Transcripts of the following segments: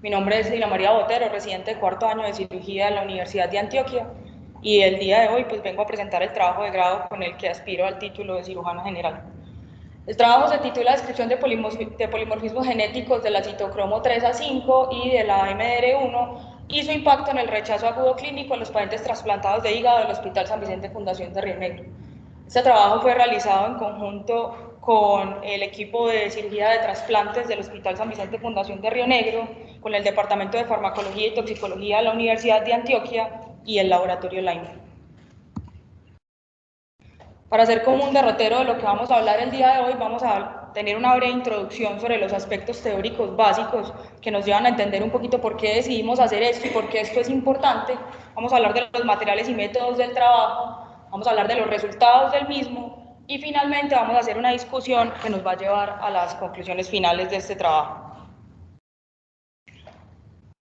Mi nombre es Lina María Botero, residente de cuarto año de cirugía en la Universidad de Antioquia, y el día de hoy pues vengo a presentar el trabajo de grado con el que aspiro al título de cirujano general. El trabajo se titula Descripción de polimorfismos genéticos de la citocromo 3 a 5 y de la MDR1 y su impacto en el rechazo agudo clínico en los pacientes trasplantados de hígado del Hospital San Vicente Fundación de Río Negro. Este trabajo fue realizado en conjunto con el equipo de cirugía de trasplantes del Hospital San Vicente Fundación de Río Negro, con el Departamento de Farmacología y Toxicología de la Universidad de Antioquia y el Laboratorio Lyme. Para hacer como un derrotero de lo que vamos a hablar el día de hoy, vamos a tener una breve introducción sobre los aspectos teóricos básicos que nos llevan a entender un poquito por qué decidimos hacer esto y por qué esto es importante. Vamos a hablar de los materiales y métodos del trabajo, vamos a hablar de los resultados del mismo y finalmente vamos a hacer una discusión que nos va a llevar a las conclusiones finales de este trabajo.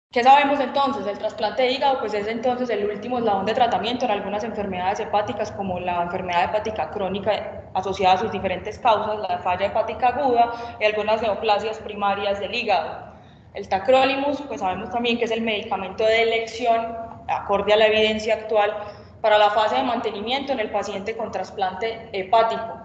¿Qué sabemos entonces? El trasplante de hígado pues es entonces el último eslabón de tratamiento en algunas enfermedades hepáticas como la enfermedad hepática crónica asociada a sus diferentes causas, la falla hepática aguda y algunas neoplasias primarias del hígado. El tacrolimus pues sabemos también que es el medicamento de elección acorde a la evidencia actual para la fase de mantenimiento en el paciente con trasplante hepático.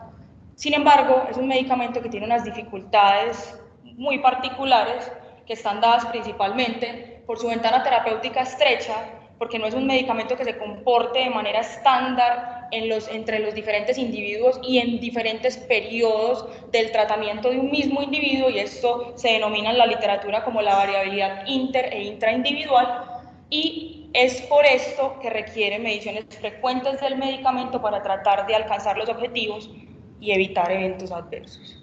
Sin embargo, es un medicamento que tiene unas dificultades muy particulares que están dadas principalmente por su ventana terapéutica estrecha, porque no es un medicamento que se comporte de manera estándar entre los diferentes individuos y en diferentes periodos del tratamiento de un mismo individuo, y esto se denomina en la literatura como la variabilidad inter e intraindividual, y es por esto que requiere mediciones frecuentes del medicamento para tratar de alcanzar los objetivos y evitar eventos adversos.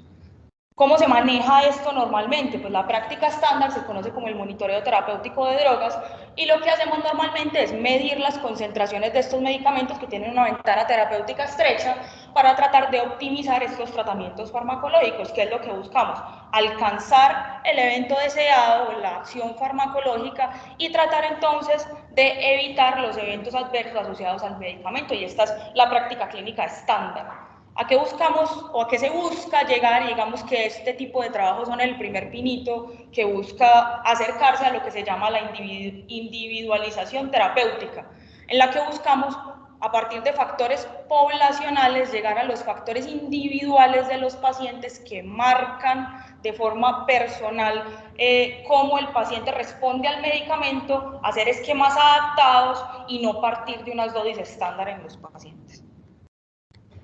¿Cómo se maneja esto normalmente? Pues la práctica estándar se conoce como el monitoreo terapéutico de drogas y lo que hacemos normalmente es medir las concentraciones de estos medicamentos que tienen una ventana terapéutica estrecha para tratar de optimizar estos tratamientos farmacológicos, que es lo que buscamos, alcanzar el evento deseado o la acción farmacológica y tratar entonces de evitar los eventos adversos asociados al medicamento, y esta es la práctica clínica estándar. ¿A qué buscamos o a qué se busca llegar? Y digamos que este tipo de trabajos son el primer pinito que busca acercarse a lo que se llama la individualización terapéutica, en la que buscamos, a partir de factores poblacionales, llegar a los factores individuales de los pacientes que marcan de forma personal cómo el paciente responde al medicamento, hacer esquemas adaptados y no partir de unas dosis estándar en los pacientes.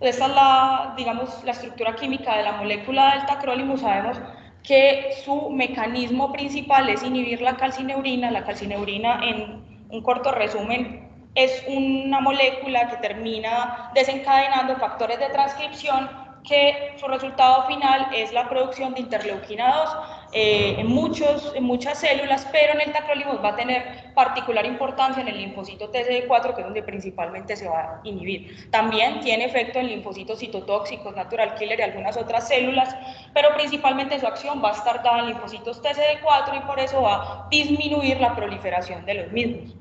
Esta es digamos, la estructura química de la molécula del tacrolimus. Sabemos que su mecanismo principal es inhibir la calcineurina. La calcineurina, en un corto resumen, es una molécula que termina desencadenando factores de transcripción que su resultado final es la producción de interleuquina 2 en muchas células, pero en el tacrolimus va a tener particular importancia en el linfocito TCD4, que es donde principalmente se va a inhibir. También tiene efecto en linfocitos citotóxicos, natural killer y algunas otras células, pero principalmente su acción va a estar dada en linfocitos TCD4 y por eso va a disminuir la proliferación de los mismos.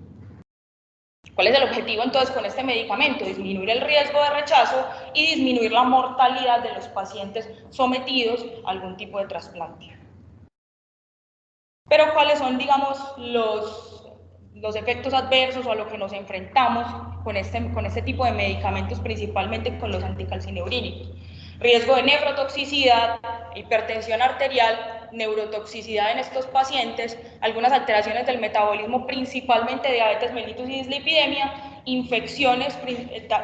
¿Cuál es el objetivo entonces con este medicamento? Disminuir el riesgo de rechazo y disminuir la mortalidad de los pacientes sometidos a algún tipo de trasplante. Pero ¿cuáles son, digamos, los efectos adversos o a lo que nos enfrentamos con este tipo de medicamentos, principalmente con los anticalcineurínicos? Riesgo de nefrotoxicidad, hipertensión arterial, neurotoxicidad en estos pacientes, algunas alteraciones del metabolismo, principalmente diabetes mellitus y dislipidemia, infecciones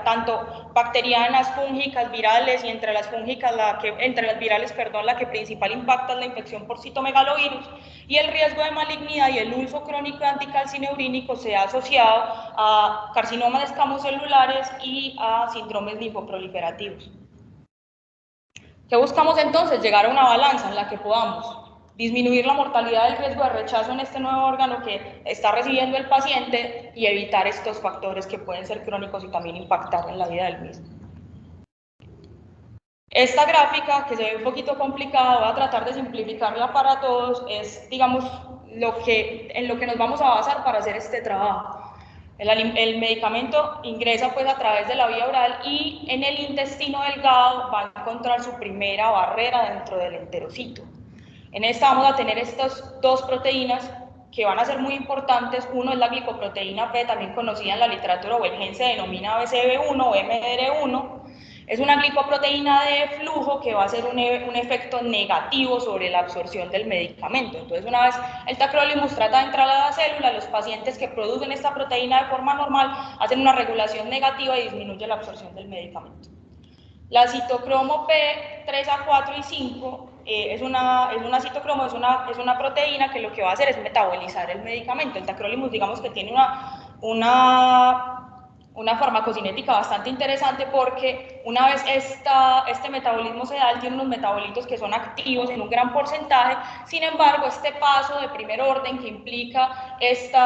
tanto bacterianas, fúngicas, virales, y entre las fúngicas, entre las virales, perdón, la que principal impacta es la infección por citomegalovirus, y el riesgo de malignidad y el uso crónico de anticalcineurínicos se ha asociado a carcinomas de escamos celulares y a síndromes linfoproliferativos. ¿Qué buscamos entonces? Llegar a una balanza en la que podamos disminuir la mortalidad del riesgo de rechazo en este nuevo órgano que está recibiendo el paciente y evitar estos factores que pueden ser crónicos y también impactar en la vida del mismo. Esta gráfica, que se ve un poquito complicada, voy a tratar de simplificarla para todos, es, digamos, en lo que nos vamos a basar para hacer este trabajo. El medicamento ingresa pues a través de la vía oral y en el intestino delgado va a encontrar su primera barrera dentro del enterocito. En esta vamos a tener estas dos proteínas que van a ser muy importantes. Uno es la glicoproteína P, también conocida en la literatura, o el gen se denomina BCB1 o MDR1. Es una glicoproteína de flujo que va a hacer un efecto negativo sobre la absorción del medicamento. Entonces, una vez el tacrolimus trata de entrar a la célula, los pacientes que producen esta proteína de forma normal hacen una regulación negativa y disminuye la absorción del medicamento. La citocromo P3, A4 y 5 es una citocromo, es una proteína que lo que va a hacer es metabolizar el medicamento. El tacrolimus, digamos que tiene una farmacocinética bastante interesante, porque una vez este metabolismo se da, él tiene unos metabolitos que son activos en un gran porcentaje. Sin embargo, este paso de primer orden que implica este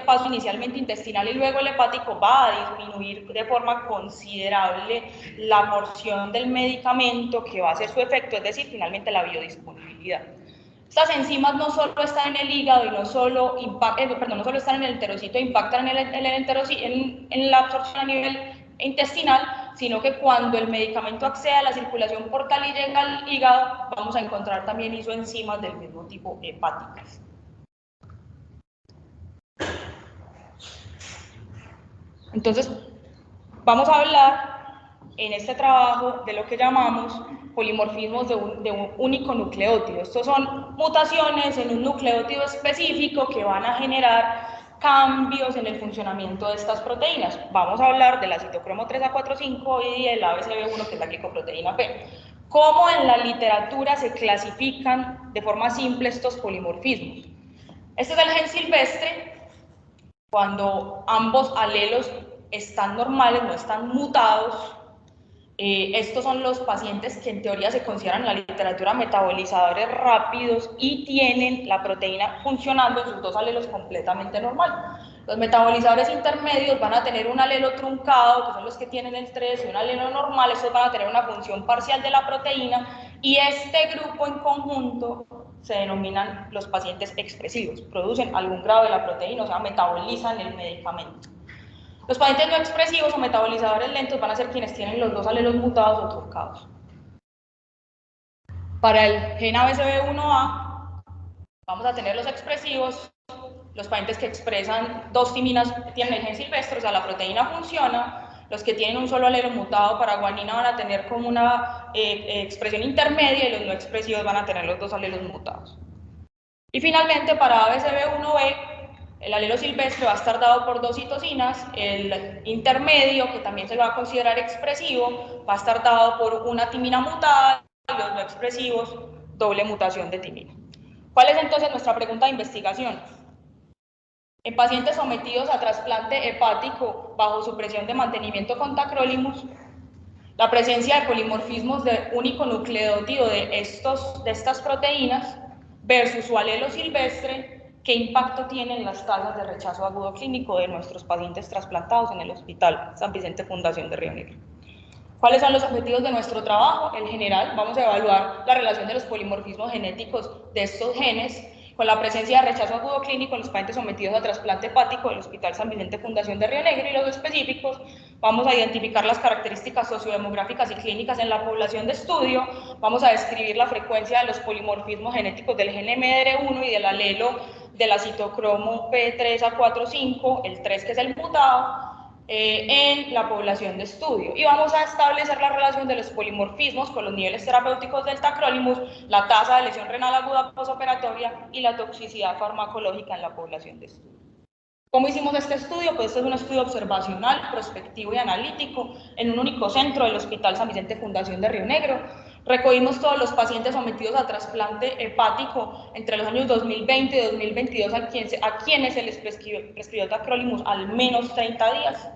paso inicialmente intestinal y luego el hepático va a disminuir de forma considerable la porción del medicamento que va a hacer su efecto, es decir, finalmente la biodisponibilidad. Estas enzimas no solo están en el hígado y no solo están en el enterocito e impactan en la absorción a nivel intestinal, sino que cuando el medicamento accede a la circulación portal y llega al hígado, vamos a encontrar también isoenzimas del mismo tipo hepáticas. Entonces, vamos a hablar en este trabajo de lo que llamamos polimorfismos de un único nucleótido. Estos son mutaciones en un nucleótido específico que van a generar cambios en el funcionamiento de estas proteínas. Vamos a hablar de la citocromo 3A45 y de la BCB1, que es la glicoproteína P. ¿Cómo en la literatura se clasifican de forma simple estos polimorfismos? Este es el gen silvestre, cuando ambos alelos están normales, no están mutados. Estos son los pacientes que en teoría se consideran en la literatura metabolizadores rápidos y tienen la proteína funcionando en sus dos alelos completamente normal. Los metabolizadores intermedios van a tener un alelo truncado, que son los que tienen el 3, y un alelo normal. Estos van a tener una función parcial de la proteína, y este grupo en conjunto se denominan los pacientes expresivos. Producen algún grado de la proteína, o sea, metabolizan el medicamento. Los pacientes no expresivos o metabolizadores lentos van a ser quienes tienen los dos alelos mutados o truncados. Para el gen ABCB1A vamos a tener los expresivos, los pacientes que expresan dos timinas tienen el gen silvestre, o sea, la proteína funciona. Los que tienen un solo alelo mutado para guanina van a tener como una expresión intermedia, y los no expresivos van a tener los dos alelos mutados. Y finalmente, para ABCB1B, el alelo silvestre va a estar dado por dos citocinas. El intermedio, que también se va a considerar expresivo, va a estar dado por una timina mutada, y los no expresivos, doble mutación de timina. ¿Cuál es entonces nuestra pregunta de investigación? En pacientes sometidos a trasplante hepático bajo supresión de mantenimiento con tacrolimus, la presencia de polimorfismos de único nucleótido de estas proteínas versus su alelo silvestre, ¿qué impacto tienen las tasas de rechazo agudo clínico de nuestros pacientes trasplantados en el Hospital San Vicente Fundación de Río Negro? ¿Cuáles son los objetivos de nuestro trabajo? En general, vamos a evaluar la relación de los polimorfismos genéticos de estos genes con la presencia de rechazo agudo clínico en los pacientes sometidos a trasplante hepático del Hospital San Vicente Fundación de Río Negro, y los específicos, vamos a identificar las características sociodemográficas y clínicas en la población de estudio, vamos a describir la frecuencia de los polimorfismos genéticos del gen MDR1 y del alelo de la citocromo P3A45, el 3 que es el mutado, en la población de estudio, y vamos a establecer la relación de los polimorfismos con los niveles terapéuticos del tacrolimus, la tasa de lesión renal aguda posoperatoria y la toxicidad farmacológica en la población de estudio. ¿Cómo hicimos este estudio? Pues este es un estudio observacional, prospectivo y analítico en un único centro del Hospital San Vicente Fundación de Río Negro. Recogimos todos los pacientes sometidos a trasplante hepático entre los años 2020 y 2022 a quienes se les prescribió tacrolimus al menos 30 días.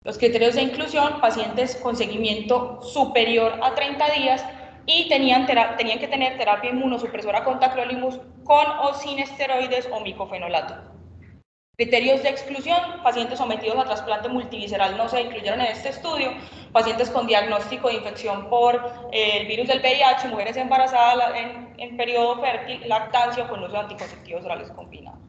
Los criterios de inclusión: pacientes con seguimiento superior a 30 días y tenían que tener terapia inmunosupresora con tacrolimus con o sin esteroides o micofenolato. Criterios de exclusión: pacientes sometidos a trasplante multivisceral no se incluyeron en este estudio, pacientes con diagnóstico de infección por el virus del VIH, mujeres embarazadas en periodo fértil, lactancia o con uso de anticonceptivos orales combinados.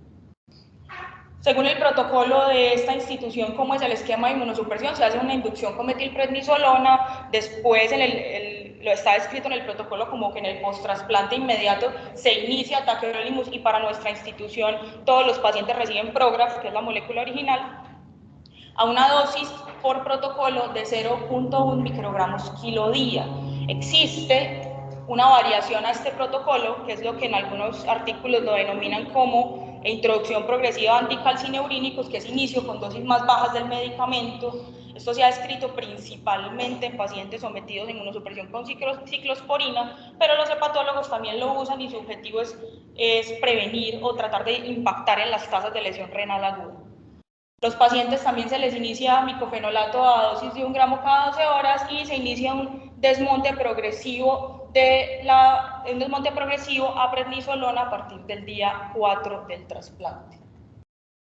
Según el protocolo de esta institución, ¿cómo es el esquema de inmunosupresión? Se hace una inducción con metilprednisolona, después en lo está escrito en el protocolo como que en el post-trasplante inmediato se inicia tacrolimus y para nuestra institución todos los pacientes reciben Prograf, que es la molécula original, a una dosis por protocolo de 0.1 microgramos kilo día. Existe una variación a este protocolo, que es lo que en algunos artículos lo denominan como introducción progresiva de anticalcineurínicos, que es inicio con dosis más bajas del medicamento. Esto se ha escrito principalmente en pacientes sometidos a inmunosupresión con ciclosporina, pero los hepatólogos también lo usan y su objetivo es prevenir o tratar de impactar en las tasas de lesión renal aguda. Los pacientes también se les inicia micofenolato a dosis de 1 gramo cada 12 horas y se inicia un desmonte progresivo a prednisolona a partir del día 4 del trasplante.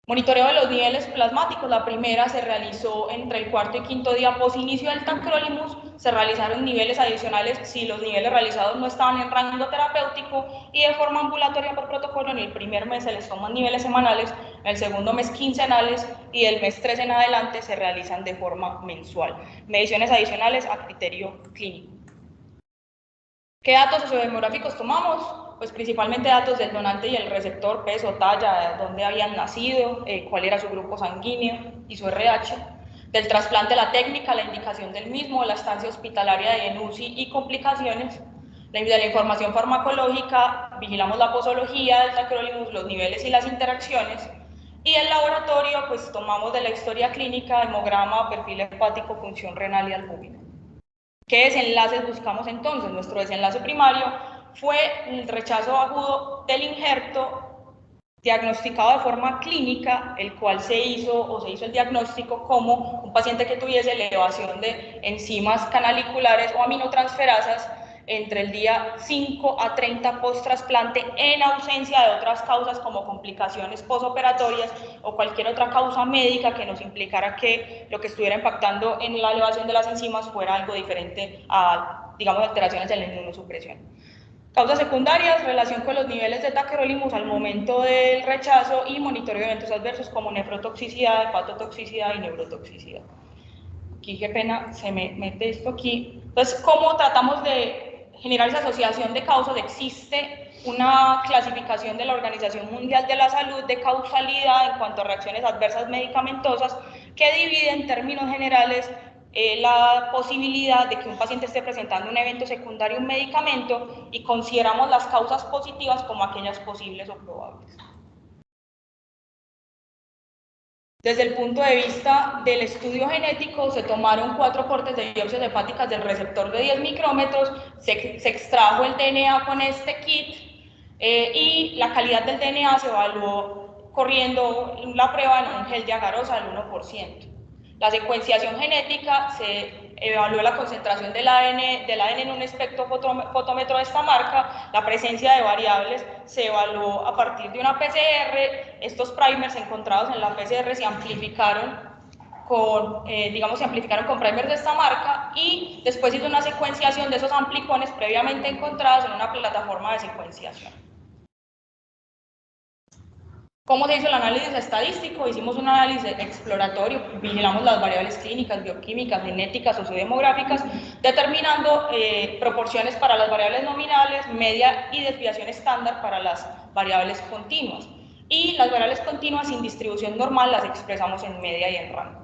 Monitoreo de los niveles plasmáticos. La primera se realizó entre el cuarto y quinto día post inicio del tacrolimus. Se realizaron niveles adicionales si los niveles realizados no estaban en rango terapéutico y de forma ambulatoria por protocolo. En el primer mes se les toman niveles semanales, en el segundo mes quincenales y del mes 3 en adelante se realizan de forma mensual. Mediciones adicionales a criterio clínico. ¿Qué datos sociodemográficos tomamos? Pues principalmente datos del donante y el receptor, peso, talla, dónde habían nacido, cuál era su grupo sanguíneo y su RH. Del trasplante, la técnica, la indicación del mismo, la estancia hospitalaria de UCI y complicaciones. De la información farmacológica, vigilamos la posología del tacrolimus, los niveles y las interacciones. Y el laboratorio, pues tomamos de la historia clínica, hemograma, perfil hepático, función renal y albúmina. ¿Qué desenlaces buscamos entonces? Nuestro desenlace primario fue el rechazo agudo del injerto diagnosticado de forma clínica, el cual se hizo el diagnóstico como un paciente que tuviese elevación de enzimas canaliculares o aminotransferasas entre el día 5 a 30 post-trasplante en ausencia de otras causas como complicaciones postoperatorias o cualquier otra causa médica que nos implicara que lo que estuviera impactando en la elevación de las enzimas fuera algo diferente a, digamos, alteraciones en la inmunosupresión. Causas secundarias, relación con los niveles de tacrolimus al momento del rechazo y monitoreo de eventos adversos como nefrotoxicidad, hepatotoxicidad y neurotoxicidad. Aquí, qué pena, se me mete esto aquí. Entonces, ¿cómo tratamos de generar esa asociación de causas? Existe una clasificación de la Organización Mundial de la Salud de causalidad en cuanto a reacciones adversas medicamentosas que divide en términos generales la posibilidad de que un paciente esté presentando un evento secundario a un medicamento y consideramos las causas positivas como aquellas posibles o probables. Desde el punto de vista del estudio genético, se tomaron 4 cortes de biopsias hepáticas del receptor de 10 micrómetros, se extrajo el DNA con este kit y la calidad del DNA se evaluó corriendo la prueba en un gel de agarosa del 1%. La secuenciación genética se evaluó la concentración del ADN en un espectrofotómetro de esta marca, la presencia de variables se evaluó a partir de una PCR, estos primers encontrados en la PCR se amplificaron con primers de esta marca y después hizo una secuenciación de esos amplicones previamente encontrados en una plataforma de secuenciación. ¿Cómo se hizo el análisis estadístico? Hicimos un análisis exploratorio, vigilamos las variables clínicas, bioquímicas, genéticas, sociodemográficas, determinando proporciones para las variables nominales, media y desviación estándar para las variables continuas. Y las variables continuas sin distribución normal las expresamos en media y en rango.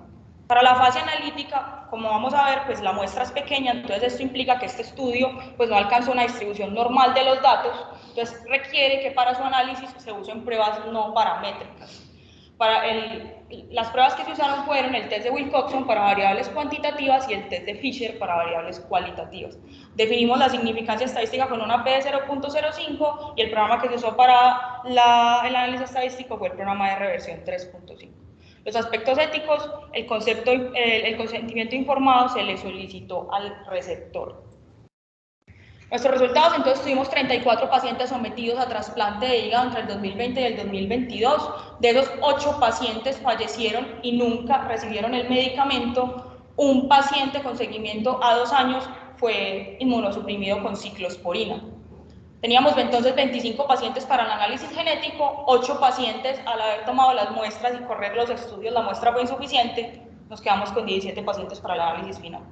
Para la fase analítica, como vamos a ver, pues la muestra es pequeña, entonces esto implica que este estudio pues no alcanzó una distribución normal de los datos, entonces requiere que para su análisis se usen pruebas no paramétricas. Las pruebas que se usaron fueron el test de Wilcoxon para variables cuantitativas y el test de Fisher para variables cualitativas. Definimos la significancia estadística con una P de 0.05 y el programa que se usó para el análisis estadístico fue el programa de reversión 3.5. Los aspectos éticos, el consentimiento informado se le solicitó al receptor. Nuestros resultados, entonces tuvimos 34 pacientes sometidos a trasplante de hígado entre el 2020 y el 2022. De esos 8 pacientes fallecieron y nunca recibieron el medicamento. Un paciente con seguimiento a 2 años fue inmunosuprimido con ciclosporina. Teníamos entonces 25 pacientes para el análisis genético, 8 pacientes al haber tomado las muestras y correr los estudios, la muestra fue insuficiente, nos quedamos con 17 pacientes para el análisis final.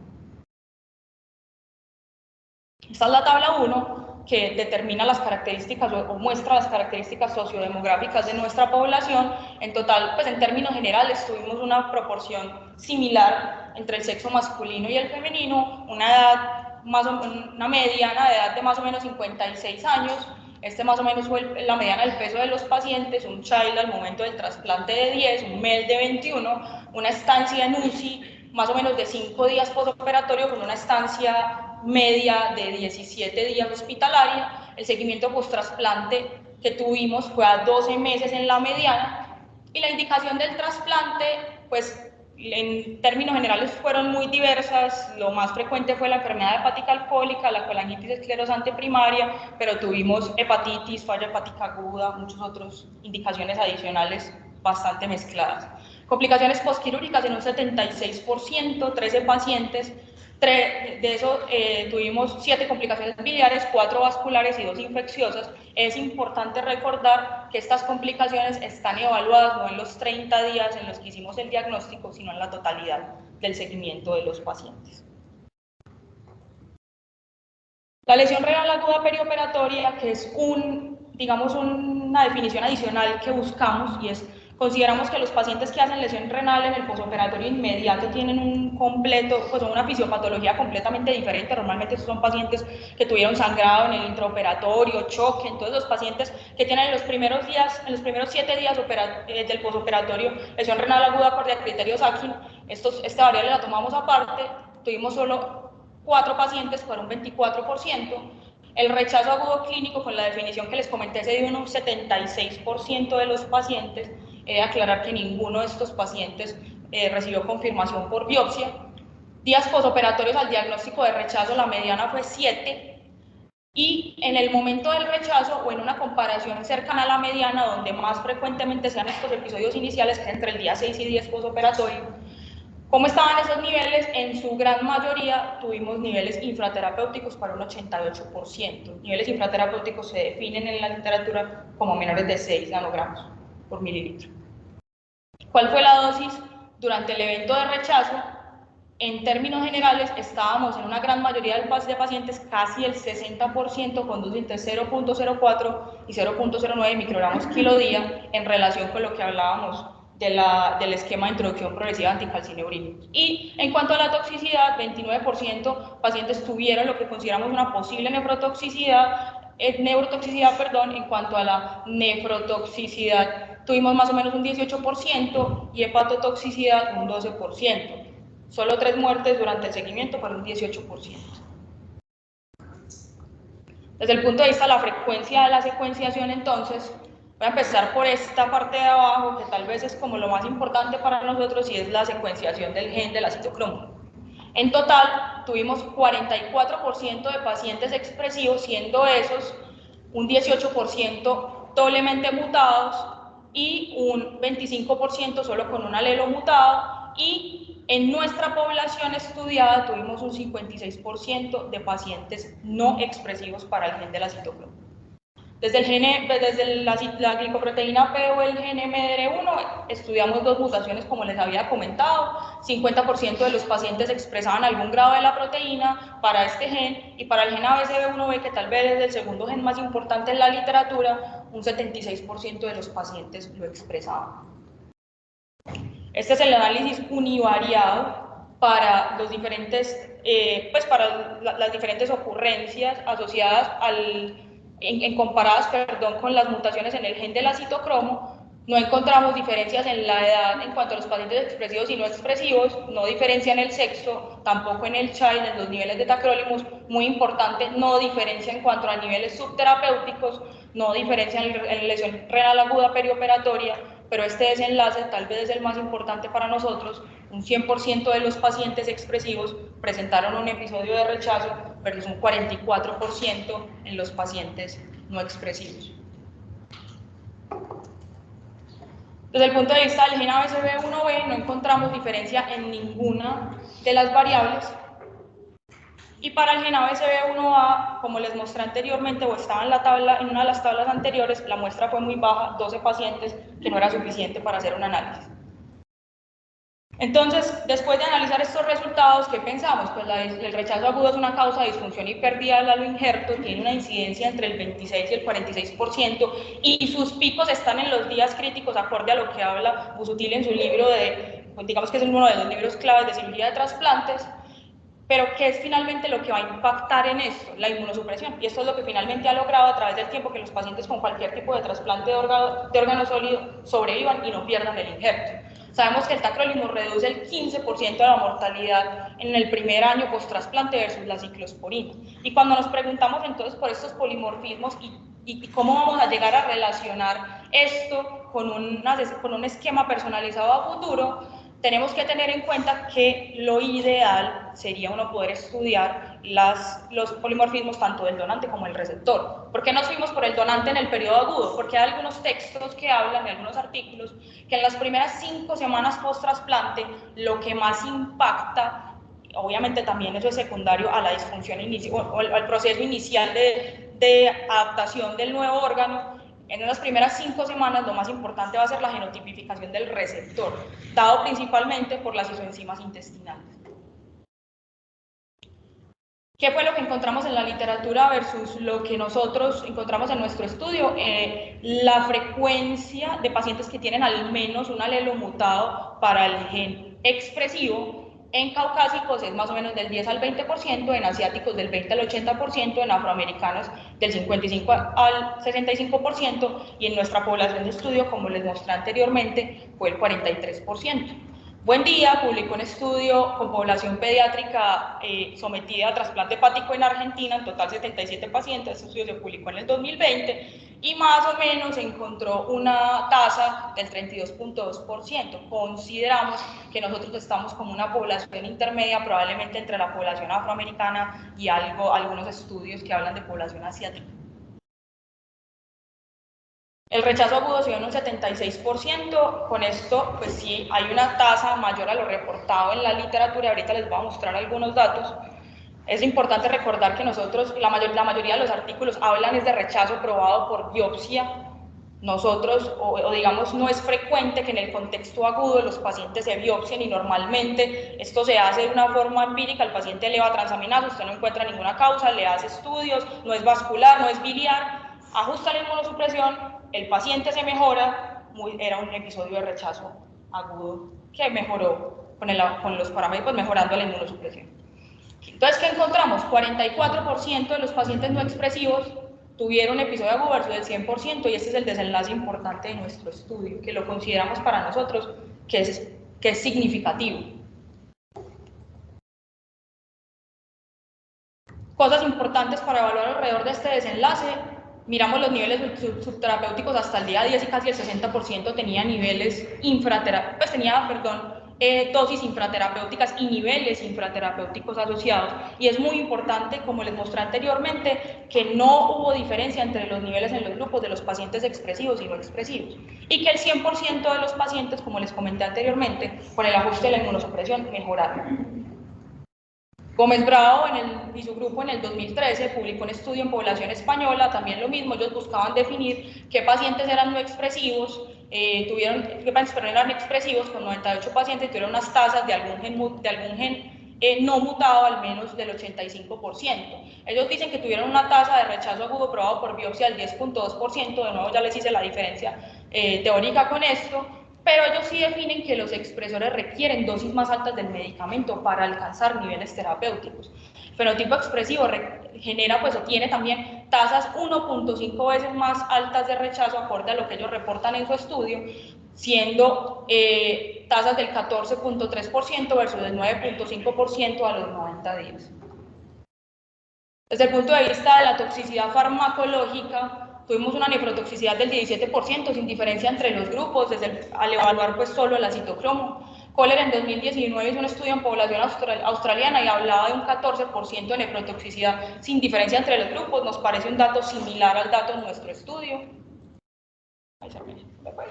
Esta es la tabla 1, que determina las características o muestra las características sociodemográficas de nuestra población. En total, pues en términos generales, tuvimos una proporción similar entre el sexo masculino y el femenino, una edad una mediana de edad de más o menos 56 años. Este más o menos fue la mediana del peso de los pacientes, un child al momento del trasplante de 10, un MEL de 21, una estancia en UCI más o menos de 5 días postoperatorio con una estancia media de 17 días hospitalaria. El seguimiento post-trasplante que tuvimos fue a 12 meses en la mediana, y la indicación del trasplante, pues en términos generales fueron muy diversas. Lo más frecuente fue la enfermedad hepática alcohólica, la colangitis esclerosante primaria, pero tuvimos hepatitis, falla hepática aguda, muchas otras indicaciones adicionales bastante mezcladas. Complicaciones postquirúrgicas en un 76%, 13 pacientes. De eso tuvimos 7 complicaciones biliares, 4 vasculares y 2 infecciosas. Es importante recordar que estas complicaciones están evaluadas no en los 30 días en los que hicimos el diagnóstico, sino en la totalidad del seguimiento de los pacientes. La lesión renal aguda perioperatoria, que es digamos, una definición adicional que buscamos, y es: consideramos que los pacientes que hacen lesión renal en el posoperatorio inmediato tienen pues una fisiopatología completamente diferente. Normalmente son pacientes que tuvieron sangrado en el intraoperatorio, choque. Entonces, los pacientes que tienen en los primeros 7 días del posoperatorio lesión renal aguda por criterio Sakin, esta variable la tomamos aparte. Tuvimos solo 4 pacientes por un 24%. El rechazo agudo clínico, con la definición que les comenté, se dio en un 76% de los pacientes. He de aclarar que ninguno de estos pacientes recibió confirmación por biopsia. Días posoperatorios al diagnóstico de rechazo, la mediana fue 7. Y en el momento del rechazo, o en una comparación cercana a la mediana, donde más frecuentemente se dan estos episodios iniciales, que es entre el día 6 y 10 posoperatorio, ¿cómo estaban esos niveles? En su gran mayoría tuvimos niveles infraterapéuticos para un 88%. Niveles infraterapéuticos se definen en la literatura como menores de 6 nanogramos por mililitro. ¿Cuál fue la dosis durante el evento de rechazo? En términos generales, estábamos en una gran mayoría de pacientes, casi el 60%, con dosis entre 0.04 y 0.09 microgramos kilo día, en relación con lo que hablábamos del esquema de introducción progresiva de anticalcineurinas. Y en cuanto a la toxicidad, 29% pacientes tuvieron lo que consideramos una posible neurotoxicidad. En cuanto a la nefrotoxicidad, tuvimos más o menos un 18%, y hepatotoxicidad un 12%. Solo 3 muertes durante el seguimiento para un 18%. Desde el punto de vista de la frecuencia de la secuenciación, entonces, voy a empezar por esta parte de abajo, que tal vez es como lo más importante para nosotros, y es la secuenciación del gen del acetocromo. En total, tuvimos 44% de pacientes expresivos, siendo esos un 18% doblemente mutados y un 25% solo con un alelo mutado. Y en nuestra población estudiada tuvimos un 56% de pacientes no expresivos para el gen del acetocromo. Desde la glicoproteína P o el gen MDR1 estudiamos 2 mutaciones, como les había comentado. 50% de los pacientes expresaban algún grado de la proteína para este gen, y para el gen ABCB1B, que tal vez es el segundo gen más importante en la literatura, un 76% de los pacientes lo expresaban. Este es el análisis univariado para los diferentes, para las diferentes ocurrencias asociadas comparadas con las mutaciones en el gen del acetocromo. No encontramos diferencias en la edad en cuanto a los pacientes expresivos y no expresivos, no diferencia en el sexo, tampoco en el child, en los niveles de tacrolimus. Muy importante, no diferencia en cuanto a niveles subterapéuticos, no diferencia en lesión renal aguda perioperatoria. Pero este desenlace tal vez es el más importante para nosotros. Un 100% de los pacientes expresivos presentaron un episodio de rechazo, versus un 44% en los pacientes no expresivos. Desde el punto de vista del gen ABCB1B, no encontramos diferencia en ninguna de las variables. Y para el gen ABCB1A, como les mostré anteriormente, o estaba en una de las tablas anteriores, la muestra fue muy baja, 12 pacientes, que no era suficiente para hacer un análisis. Entonces, después de analizar estos resultados, ¿qué pensamos? Pues el rechazo agudo es una causa de disfunción hiperdial al injerto, tiene una incidencia entre el 26 y el 46%, y sus picos están en los días críticos, acorde a lo que habla Busuttil en su libro digamos que es uno de los libros claves de cirugía de trasplantes. Pero ¿qué es finalmente lo que va a impactar en esto? La inmunosupresión. Y esto es lo que finalmente ha logrado a través del tiempo que los pacientes con cualquier tipo de trasplante de órgano sólido sobrevivan y no pierdan el injerto. Sabemos que el tacrolimus reduce el 15% de la mortalidad en el primer año post-trasplante versus la ciclosporina. Y cuando nos preguntamos entonces por estos polimorfismos y cómo vamos a llegar a relacionar esto con un esquema personalizado a futuro, tenemos que tener en cuenta que lo ideal sería uno poder estudiar los polimorfismos tanto del donante como del receptor. ¿Por qué nos fuimos por el donante en el periodo agudo? Porque hay algunos textos que hablan, de algunos artículos, que en las primeras 5 semanas post-trasplante lo que más impacta, obviamente también eso es secundario a la disfunción inicial o al proceso inicial de adaptación del nuevo órgano. En esas primeras 5 semanas lo más importante va a ser la genotipificación del receptor, dado principalmente por las isoenzimas intestinales. ¿Qué fue lo que encontramos en la literatura versus lo que nosotros encontramos en nuestro estudio? La frecuencia de pacientes que tienen al menos un alelo mutado para el gen expresivo en caucásicos es más o menos del 10 al 20%, en asiáticos del 20 al 80%, en afroamericanos del 55 al 65% y en nuestra población de estudio, como les mostré anteriormente, fue el 43%. Buen Día publicó un estudio con población pediátrica sometida a trasplante hepático en Argentina, en total 77 pacientes, este estudio se publicó en el 2020, y más o menos encontró una tasa del 32.2%. Consideramos que nosotros estamos como una población intermedia, probablemente entre la población afroamericana y algunos estudios que hablan de población asiática. El rechazo agudo se dio en un 76%, con esto pues sí hay una tasa mayor a lo reportado en la literatura, ahorita les voy a mostrar algunos datos. Es importante recordar que nosotros, la mayoría de los artículos hablan es de rechazo probado por biopsia. Nosotros, o digamos, no es frecuente que en el contexto agudo los pacientes se biopsien y normalmente esto se hace de una forma empírica, el paciente eleva transaminasa, usted no encuentra ninguna causa, le hace estudios, no es vascular, no es biliar, ajusta la inmunosupresión, el paciente se mejora, era un episodio de rechazo agudo que mejoró con los parámetros mejorando la inmunosupresión. Entonces, ¿qué encontramos? 44% de los pacientes no expresivos tuvieron episodio agudo versus el 100%, y este es el desenlace importante de nuestro estudio, que lo consideramos para nosotros que es significativo. Cosas importantes para evaluar alrededor de este desenlace: miramos los niveles subterapéuticos hasta el día 10 y casi el 60% tenía niveles dosis infraterapéuticas y niveles infraterapéuticos asociados. Y es muy importante, como les mostré anteriormente, que no hubo diferencia entre los niveles en los grupos de los pacientes expresivos y no expresivos. Y que el 100% de los pacientes, como les comenté anteriormente, con el ajuste de la inmunosupresión mejoraron. Gómez Bravo y su grupo en el 2013 publicó un estudio en población española, también lo mismo, ellos buscaban definir qué pacientes eran no expresivos, qué pacientes eran expresivos, con 98 pacientes tuvieron unas tasas de algún gen no mutado al menos del 85%. Ellos dicen que tuvieron una tasa de rechazo agudo probado por biopsia del 10.2%, de nuevo ya les hice la diferencia teórica con esto, pero ellos sí definen que los expresores requieren dosis más altas del medicamento para alcanzar niveles terapéuticos. El fenotipo expresivo genera pues o tiene también tasas 1.5 veces más altas de rechazo acorde a lo que ellos reportan en su estudio, siendo tasas del 14.3% versus el 9.5% a los 90 días. Desde el punto de vista de la toxicidad farmacológica, tuvimos una nefrotoxicidad del 17%, sin diferencia entre los grupos, al evaluar pues solo el acitocromo. Kohler en 2019 hizo un estudio en población australiana y hablaba de un 14% de nefrotoxicidad sin diferencia entre los grupos. Nos parece un dato similar al dato de nuestro estudio. Ahí se me puede.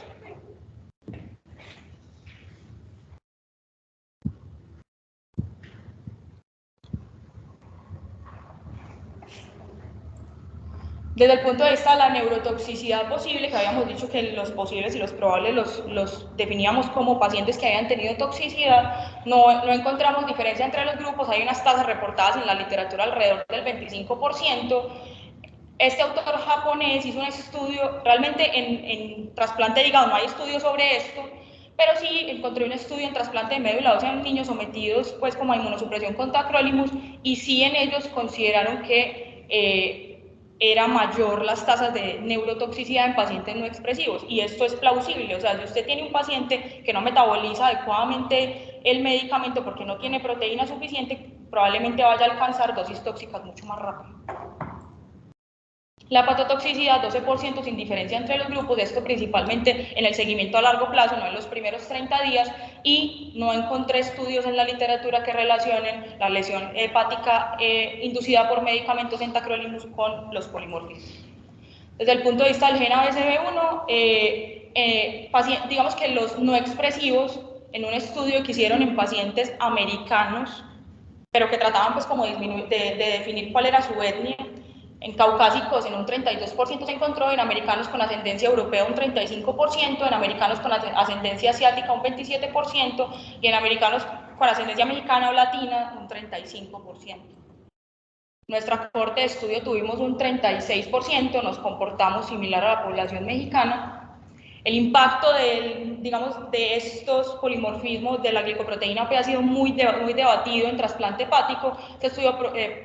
Desde el punto de vista de la neurotoxicidad posible, que habíamos dicho que los posibles y los probables los definíamos como pacientes que habían tenido toxicidad, no encontramos diferencia entre los grupos. Hay unas tasas reportadas en la literatura alrededor del 25%. Este autor japonés hizo un estudio, realmente en trasplante de hígado no hay estudios sobre esto, pero sí encontré un estudio en trasplante de médula ósea en niños sometidos pues como a inmunosupresión con tacrolimus, y sí en ellos consideraron que era mayor las tasas de neurotoxicidad en pacientes no expresivos, y esto es plausible. O sea, si usted tiene un paciente que no metaboliza adecuadamente el medicamento porque no tiene proteína suficiente, probablemente vaya a alcanzar dosis tóxicas mucho más rápido. La hepatotoxicidad, 12% sin diferencia entre los grupos, esto principalmente en el seguimiento a largo plazo, no en los primeros 30 días, y no encontré estudios en la literatura que relacionen la lesión hepática inducida por medicamentos en tacrolimus con los polimorfismos. Desde el punto de vista del gen ABCB1, digamos que los no expresivos, en un estudio que hicieron en pacientes americanos, pero que trataban pues como de definir cuál era su etnia, en caucásicos en un 32% se encontró, en americanos con ascendencia europea un 35%, en americanos con ascendencia asiática un 27%, y en americanos con ascendencia mexicana o latina un 35%. Nuestra cohorte de estudio tuvimos un 36%, nos comportamos similar a la población mexicana. El impacto de estos polimorfismos de la glicoproteína P ha sido muy debatido en trasplante hepático. Este estudio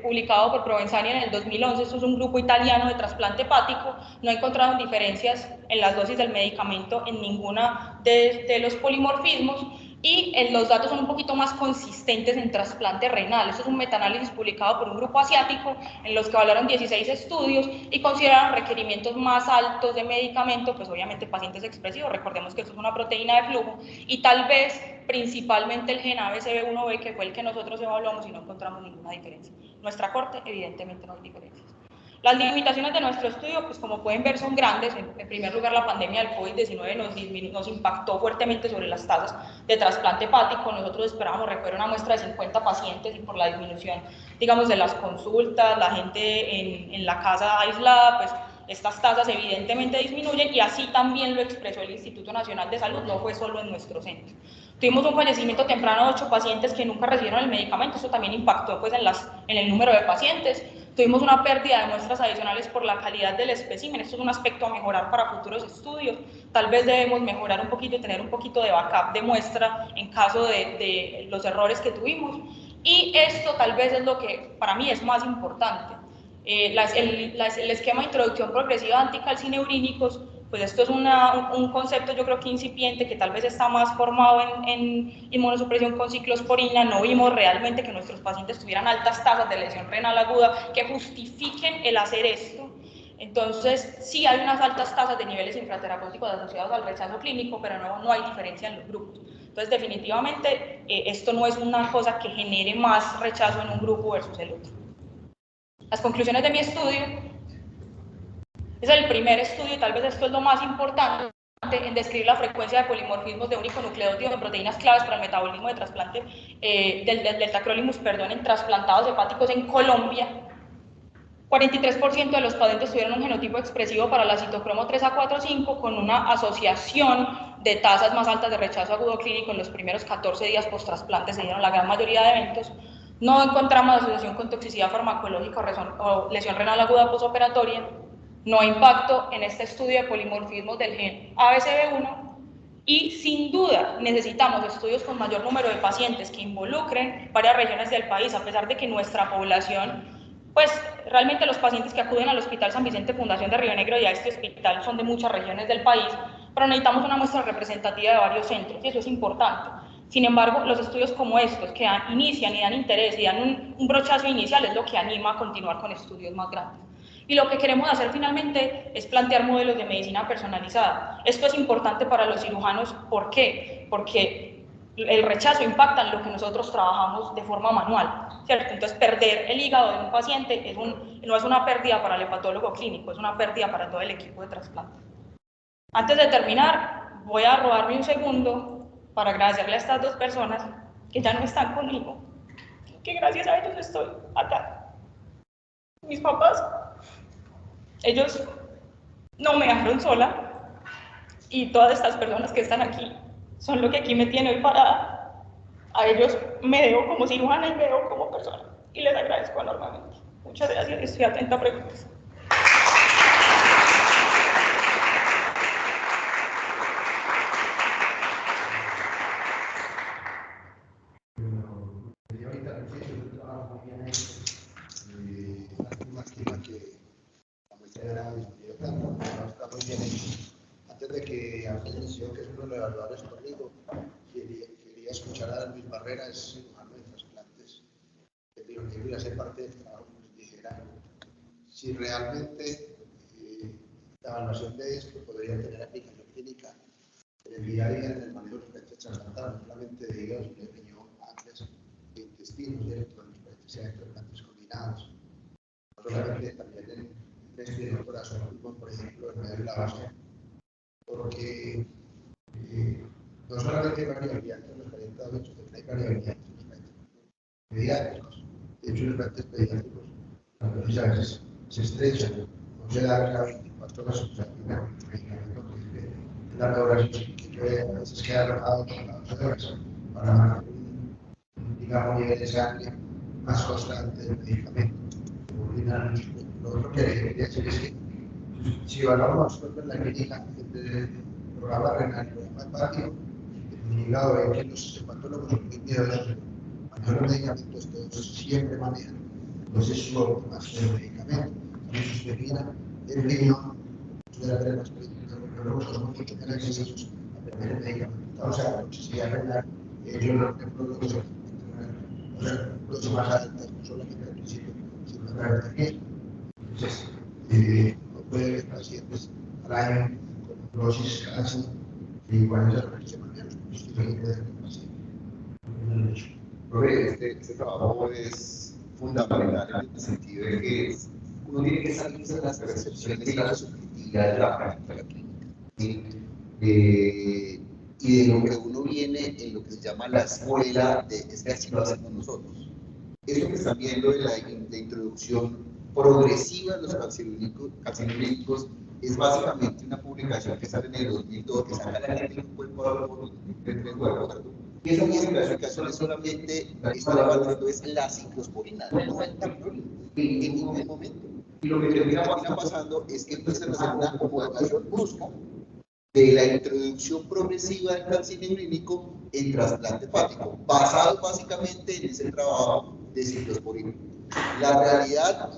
publicado por Provenzani en el 2011, esto es un grupo italiano de trasplante hepático, no encontraron diferencias en las dosis del medicamento en ninguna de los polimorfismos, y los datos son un poquito más consistentes en trasplante renal. Esto es un metaanálisis publicado por un grupo asiático en los que evaluaron 16 estudios y consideraron requerimientos más altos de medicamento, pues obviamente pacientes expresivos, recordemos que esto es una proteína de flujo, y tal vez principalmente el gen ABCB1B, que fue el que nosotros evaluamos, y no encontramos ninguna diferencia. Nuestra corte evidentemente no hay diferencias. Las limitaciones de nuestro estudio, pues como pueden ver, son grandes. En primer lugar, la pandemia del COVID-19 nos impactó fuertemente sobre las tasas de trasplante hepático. Nosotros esperábamos recoger una muestra de 50 pacientes, y por la disminución, digamos, de las consultas, la gente en la casa aislada, pues estas tasas evidentemente disminuyen, y así también lo expresó el Instituto Nacional de Salud, no fue solo en nuestro centro. Tuvimos un fallecimiento temprano de 8 pacientes que nunca recibieron el medicamento, eso también impactó pues en el número de pacientes. Tuvimos una pérdida de muestras adicionales por la calidad del espécimen. Esto es un aspecto a mejorar para futuros estudios. Tal vez debemos mejorar un poquito y tener un poquito de backup de muestra en caso de los errores que tuvimos. Y esto tal vez es lo que para mí es más importante. El esquema de introducción progresiva de anticalcineurínicos, pues esto es un concepto yo creo que incipiente, que tal vez está más formado en inmunosupresión con ciclosporina. No vimos realmente que nuestros pacientes tuvieran altas tasas de lesión renal aguda que justifiquen el hacer esto. Entonces, sí hay unas altas tasas de niveles infraterapéuticos asociados al rechazo clínico, pero no hay diferencia en los grupos. Entonces, definitivamente, esto no es una cosa que genere más rechazo en un grupo versus el otro. Las conclusiones de mi estudio: es el primer estudio, y tal vez esto es lo más importante, en describir la frecuencia de polimorfismos de único nucleótido de proteínas claves para el metabolismo de trasplante del tacrolimus, en trasplantados hepáticos en Colombia. 43% de los pacientes tuvieron un genotipo expresivo para la citocromo 3A45, con una asociación de tasas más altas de rechazo agudo clínico en los primeros 14 días post-trasplante. Se dieron la gran mayoría de eventos. No encontramos asociación con toxicidad farmacológica o lesión renal aguda postoperatoria. No hay impacto en este estudio de polimorfismos del gen ABCB1, y sin duda necesitamos estudios con mayor número de pacientes que involucren varias regiones del país, a pesar de que nuestra población, pues realmente los pacientes que acuden al Hospital San Vicente Fundación de Río Negro y a este hospital son de muchas regiones del país, pero necesitamos una muestra representativa de varios centros, y eso es importante. Sin embargo, los estudios como estos, que inician y dan interés y dan un brochazo inicial, es lo que anima a continuar con estudios más grandes. Y lo que queremos hacer finalmente es plantear modelos de medicina personalizada. Esto es importante para los cirujanos. ¿Por qué? Porque el rechazo impacta en lo que nosotros trabajamos de forma manual, ¿cierto? Entonces, perder el hígado de un paciente no es una pérdida para el hepatólogo clínico, es una pérdida para todo el equipo de trasplante. Antes de terminar, voy a robarme un segundo para agradecerle a estas dos personas que ya no están conmigo, que gracias a ellos estoy acá. Mis papás, Ellos no me dejaron sola y todas estas personas que están aquí son lo que aquí me tiene hoy parada. A ellos me debo como cirujana y me debo como persona y les agradezco enormemente. Muchas gracias y estoy atenta a preguntas. Está muy bien hecho. Antes de que Ángel inició, que es uno de los evaluadores conmigo, quería escuchar a Luis Barrera, es cirujano de trasplantes, que quería ser parte del trabajo, que nos dijera si realmente la evaluación de esto podría tener aplicación clínica en el día a día en el manejo de los pacientes trasplantados, no solamente de hígado, sino de riñón, páncreas, de intestinos, dentro de los pacientes, sea de trasplantes combinados, no solamente también en estudio de corazón, por ejemplo, en medio de la base, porque no solamente hay variabilidad entre los 48, también hay variabilidad entre los pacientes pediátricos. De hecho, los pacientes pediátricos, las dosis a veces se estrechan, no se da cada 24 horas, o sea, la valoración que a veces queda alojado cada 12 horas para mantener digamos, nivel de sangre más constante del medicamento. Lo otro que quería decir es que si evaluamos nosotros la clínica del programa renal y programa hepático, en el hígado ven que los hepatólogos son muy miedosos, manejan los medicamentos, todos siempre manejan dosis subóptimas del medicamento. También se termina el riñón, los biólogos son muy excesos a perder el medicamento, o sea, la toxicidad renal, ellos los más altas, no solamente al principio, sino a través del tiempo. Entonces, no puede haber pacientes al año con dosis casi iguales a lo que se manejan los distintos del paciente. Este trabajo es fundamental en el sentido de que uno tiene que salirse de las percepciones y la subjetividad de la práctica clínica. ¿Sí? Y de lo que uno viene en lo que se llama la escuela de es que así lo hacemos nosotros. Esto que están viendo de la introducción progresiva de los carcinolíticos es básicamente una publicación que sale en el 2002, que saca la gente en cuerpo a cuerpo, y esa publicación es solamente, está evaluando es la ciclosporina, no el tacrolimus, en ningún momento. Y lo que termina pasando es que empiezan a hacer una homologación brusca de la introducción progresiva del carcinolítico en trasplante hepático, basado básicamente en ese trabajo de ciclosporina. La realidad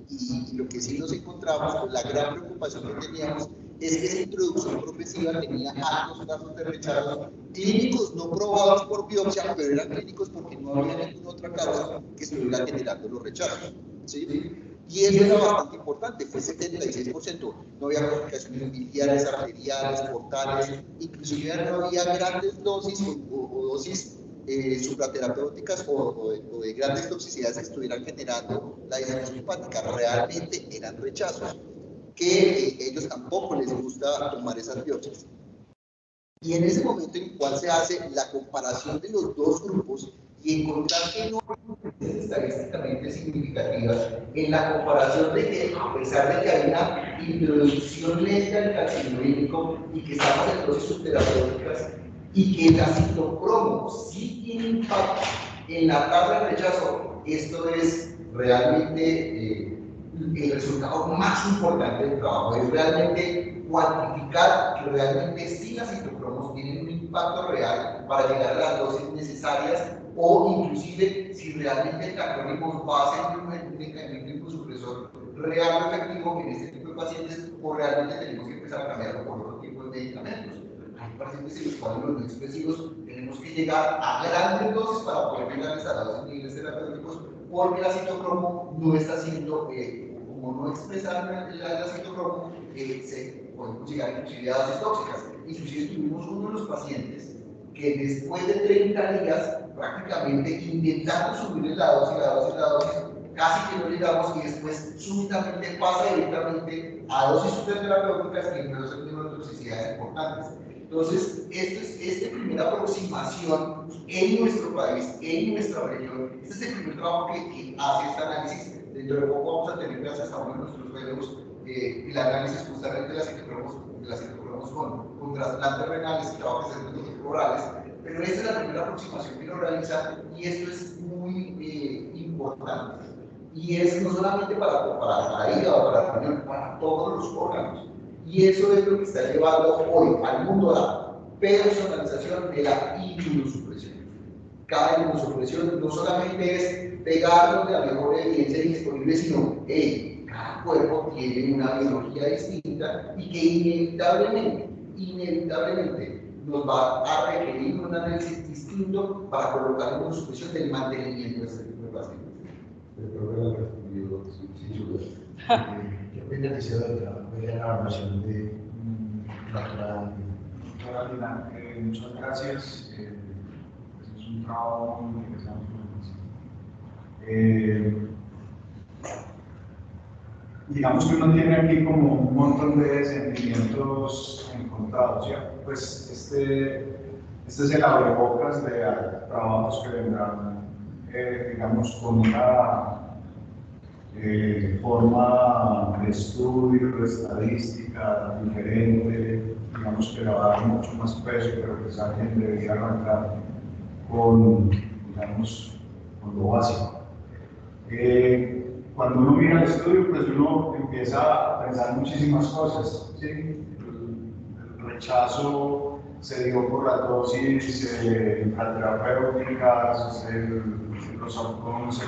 y lo que sí nos encontramos, la gran preocupación que teníamos es que esa introducción progresiva tenía altos casos de rechazo clínicos no probados por biopsia, pero eran clínicos porque no había ninguna otra causa que estuviera generando los rechazos. ¿Sí? Y eso era bastante importante, fue 76%. No había complicaciones biliares, arteriales, portales, inclusive no había grandes dosis o dosis supraterapéuticas o de grandes toxicidades que estuvieran generando la disfunción hepática. Realmente eran rechazos que ellos tampoco les gusta tomar esas biopsias. Y en ese momento en el cual se hace la comparación de los dos grupos y encontrar que no hay estadísticamente significativas en la comparación de que a pesar de que hay una introducción lenta del carcinolítico y que estamos en dosis subterapéuticas y que el ciclocromo sí tiene impacto en la tasa de rechazo, esto es realmente el resultado más importante del trabajo, es realmente cuantificar que realmente sí las ciclocromos tienen un impacto real para llegar a las dosis necesarias o inclusive si realmente el tacrolimus va a ser un mecanismo supresor real o efectivo en este tipo de pacientes o realmente tenemos que empezar a cambiarlo por otro tipo de medicamentos. Hay pacientes en los cuales los no expresivos tenemos que llegar a grandes dosis para poder llegar a los niveles terapéuticos porque la citocromo no está siendo, como no expresar la citocromo, podemos llegar inclusive a dosis tóxicas. Inclusive tuvimos uno de los pacientes que después de 30 días prácticamente intentando subir la dosis, casi que no llegamos y después súbitamente pasa directamente a dosis superterapéuticas que produce un número de toxicidades importantes. Entonces, esta primera aproximación en nuestro país, en nuestra región, este es el primer trabajo que hace este análisis. Dentro de poco vamos a tener, gracias a uno de nuestros fellows, el análisis justamente de las citocromos con trasplantes renales y trabajo de células orales, pero esta es la primera aproximación que lo realiza y esto es muy importante. Y es no solamente para hígado, para riñón, para todos los órganos. Y eso es lo que está llevando hoy al mundo a la personalización de la inmunosupresión. Cada inmunosupresión no solamente es pegarnos de la mejor evidencia disponible, sino cada cuerpo tiene una biología distinta y que inevitablemente nos va a requerir un análisis distinto para colocar inmunosupresión del mantenimiento de este tipo de pacientes. El programa respondido sin duda. Yo fui beneficiado del trabajo de la evaluación de la Carolina, muchas gracias. Pues es un trabajo muy interesante. Digamos que uno tiene aquí como un montón de sentimientos encontrados, ¿ya? Pues este es el abrebocas de trabajos que vendrán, digamos, con una forma de estudio, de estadística diferente, digamos que le va a dar mucho más peso, pero que alguien debería arrancar con, digamos, con lo básico. Cuando uno mira el estudio, pues uno empieza a pensar muchísimas cosas, ¿sí? El rechazo se dio por las dosis intraterapéuticas, los outcomes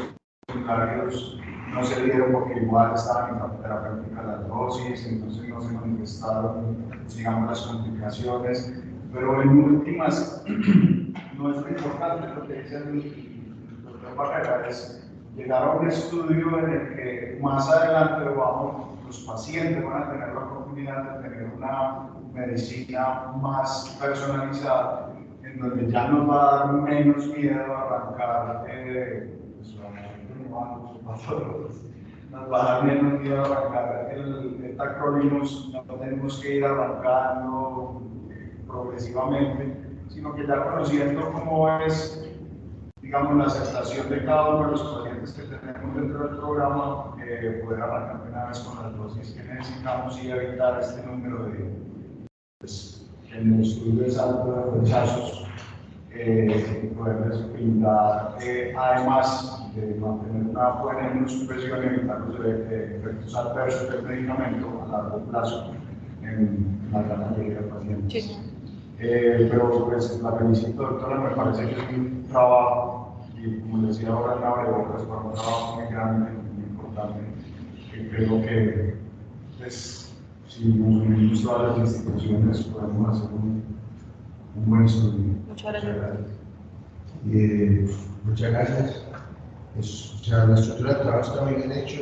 secundarios no se dieron porque igual estaban intraterapéuticas las dosis, entonces no se manifestaron, digamos, las complicaciones, pero en últimas no es lo importante. Lo que dice el doctor Barrera es llegar a un estudio en el que más adelante los pacientes van a tener la oportunidad de tener una medicina más personalizada, en donde ya nos va a dar menos miedo arrancar, nos va a dar menos miedo arrancar el tacrolimus, no tenemos que ir arrancando progresivamente, sino que ya conociendo cómo es, digamos, la aceptación de cada uno de los pacientes que tenemos dentro del programa, poder arrancar de una vez con las dosis que necesitamos y evitar este número de, pues, en el estudio es alto de rechazos, poderles brindar, además de mantener una buena inmunosupresión y evitar los efectos adversos del medicamento a largo plazo en la gran mayoría de pacientes. Sí. Pero pues la felicito, doctora, me parece que es un trabajo, y como decía ahora en la abrebocas, para un trabajo muy grande, muy importante, que creo que pues, si nos unimos todas las instituciones podemos hacer un buen estudio. Muchas gracias. Muchas gracias. O sea, la estructura del trabajo está muy bien hecho.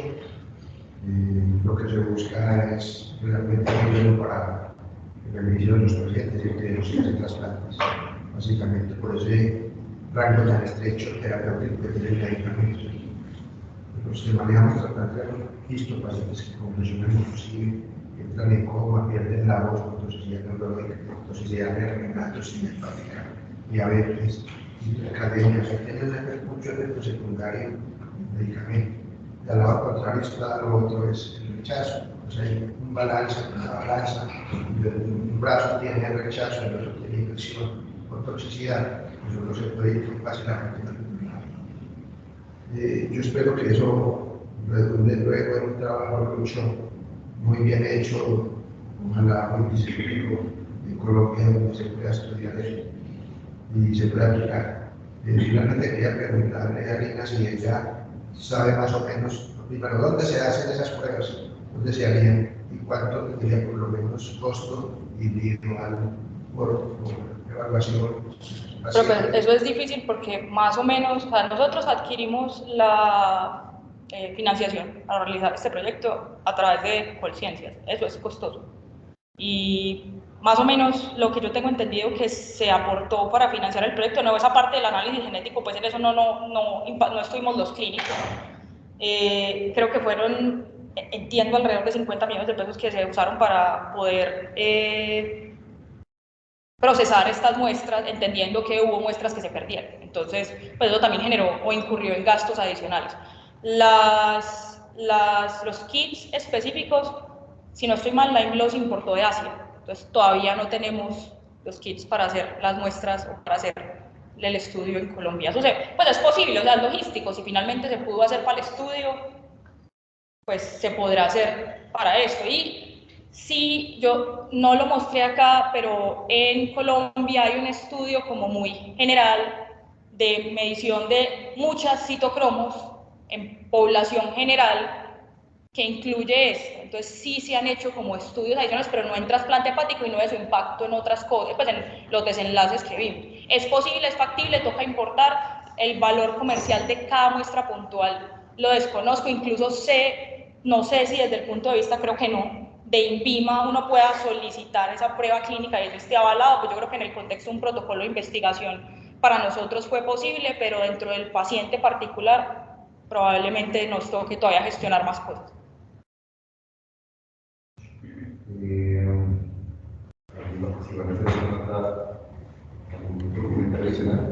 Lo que se busca es realmente muy bueno para el beneficio de los pacientes y de los trasplantes. Básicamente por ese rango tan estrecho terapéutico que tiene el medicamento. Los que manejamos trasplantes hemos visto pacientes que con presión infusiva entran en coma, pierden la voz, toxicidad neurológica, toxicidad renal, toxicidad hepática, diabetes, hipercalemias, o sea, tienen mucho efecto secundario del medicamento. Y al lado contrario está lo otro, es el rechazo. O sea, hay un balance, una balanza, un brazo tiene rechazo, el otro tiene infección por toxicidad, pues uno se puede ir fácilmente. Yo espero que eso redunde luego en un trabajo mucho, muy bien hecho, ojalá multidisciplinario en Colombia, donde se pueda estudiar eso y se pueda aplicar. Finalmente quería preguntarle a Lina si ella sabe más o menos, primero, dónde se hacen esas pruebas, dónde se harían y cuánto tendría por lo menos costo individual por evaluación. Pero eso es difícil porque más o menos, o sea, nosotros adquirimos la financiación para realizar este proyecto a través de Colciencias, eso es costoso. Y más o menos lo que yo tengo entendido que se aportó para financiar el proyecto, no esa parte del análisis genético, pues en eso no estuvimos los clínicos. Creo que fueron, entiendo, alrededor de 50 millones de pesos que se usaron para poder procesar estas muestras, entendiendo que hubo muestras que se perdieron. Entonces, pues eso también generó o incurrió en gastos adicionales. Los kits específicos Si no estoy mal, Lyme los importó de Asia, entonces todavía no tenemos los kits para hacer las muestras o para hacer el estudio en Colombia. Eso pues es posible, o sea, es logístico, si finalmente se pudo hacer para el estudio, pues se podrá hacer para esto. Y sí, yo no lo mostré acá, pero en Colombia hay un estudio como muy general de medición de muchas citocromos en población general que incluye esto. Entonces sí se han hecho como estudios adicionales, pero no en trasplante hepático y no de su impacto en otras cosas, pues en los desenlaces que vimos. Es posible, es factible, toca importar. El valor comercial de cada muestra puntual lo desconozco, incluso no sé si desde el punto de vista, creo que no, de INVIMA uno pueda solicitar esa prueba clínica y eso esté avalado, pues yo creo que en el contexto de un protocolo de investigación para nosotros fue posible, pero dentro del paciente particular probablemente nos toque todavía gestionar más cosas.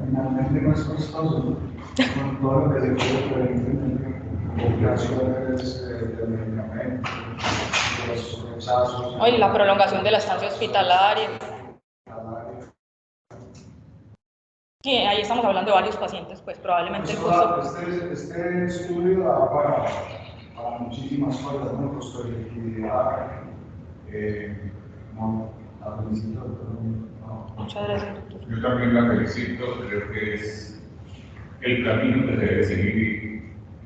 Finalmente no es costoso, con todo lo que se puede complicaciones del medicamento, los rechazos. Hoy la prolongación de la estancia hospitalaria. Sí, ahí estamos hablando de varios pacientes, pues probablemente el costo. Este estudio da para muchísimas cosas, ¿no? Costo-efectividad, Muchas gracias, doctor. Yo también la felicito, creo que es el camino que se debe seguir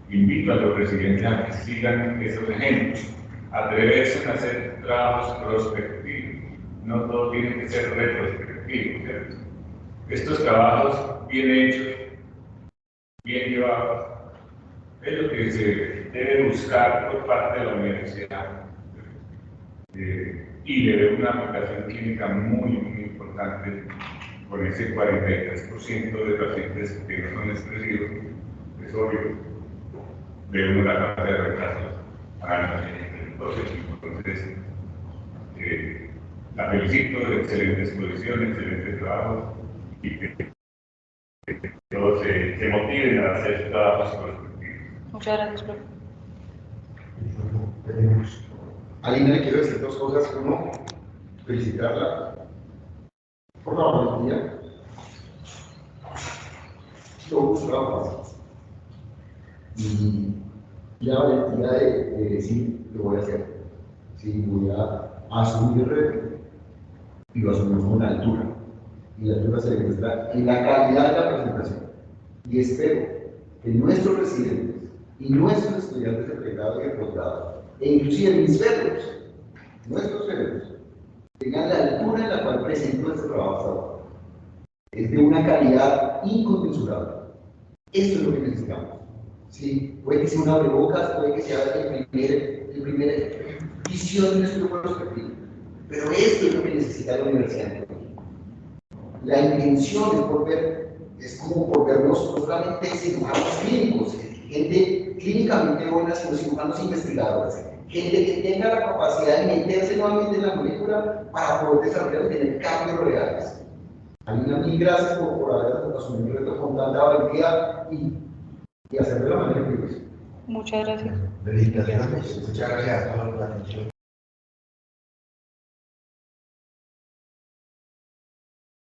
y invito a los residentes a que sigan esos ejemplos, atreverse a hacer trabajos prospectivos, no todo tiene que ser retrospectivo, ¿cierto? Estos trabajos bien hechos, bien llevados, es lo que se debe buscar por parte de la universidad. Y le veo una aplicación clínica muy importante con ese 43% de pacientes que no son expresivos, es obvio, veo una tasa de retraso para el paciente. Entonces, la felicito de excelente exposición, excelente trabajo y que todos se motiven a hacer trabajos prospectivos. Muchas gracias, profe. Alina, le quiero decir dos cosas. Uno, felicitarla por la valentía. Yo buscaba y la valentía de decir, lo voy a hacer. Sí, voy a asumir el reto y lo asumimos con una altura. Y la altura se demuestra en la calidad de la presentación. Y espero que nuestros residentes y nuestros estudiantes de pregrado y de posgrado, e inclusive mis fellows, nuestros fellows, tengan la altura en la cual presentó este trabajo hasta ahora. Es de una calidad inconmensurable. Esto es lo que necesitamos. Sí, puede que sea un abrebocas, puede que sea el primer visión de nuestro prospectivo, pero esto es lo que necesita la universidad. La intención es como volvernos no solamente cirujanos clínicos, gente clínicamente buena, sino cirujanos investigadores, gente que tenga la capacidad de meterse nuevamente en la molécula para poder desarrollar y tener cambios reales. Alina, mil gracias por haber asumido el reto con tanta valentía y hacerlo de la manera que lo hizo. Muchas gracias. Felicitaciones. Muchas gracias a todos por la atención.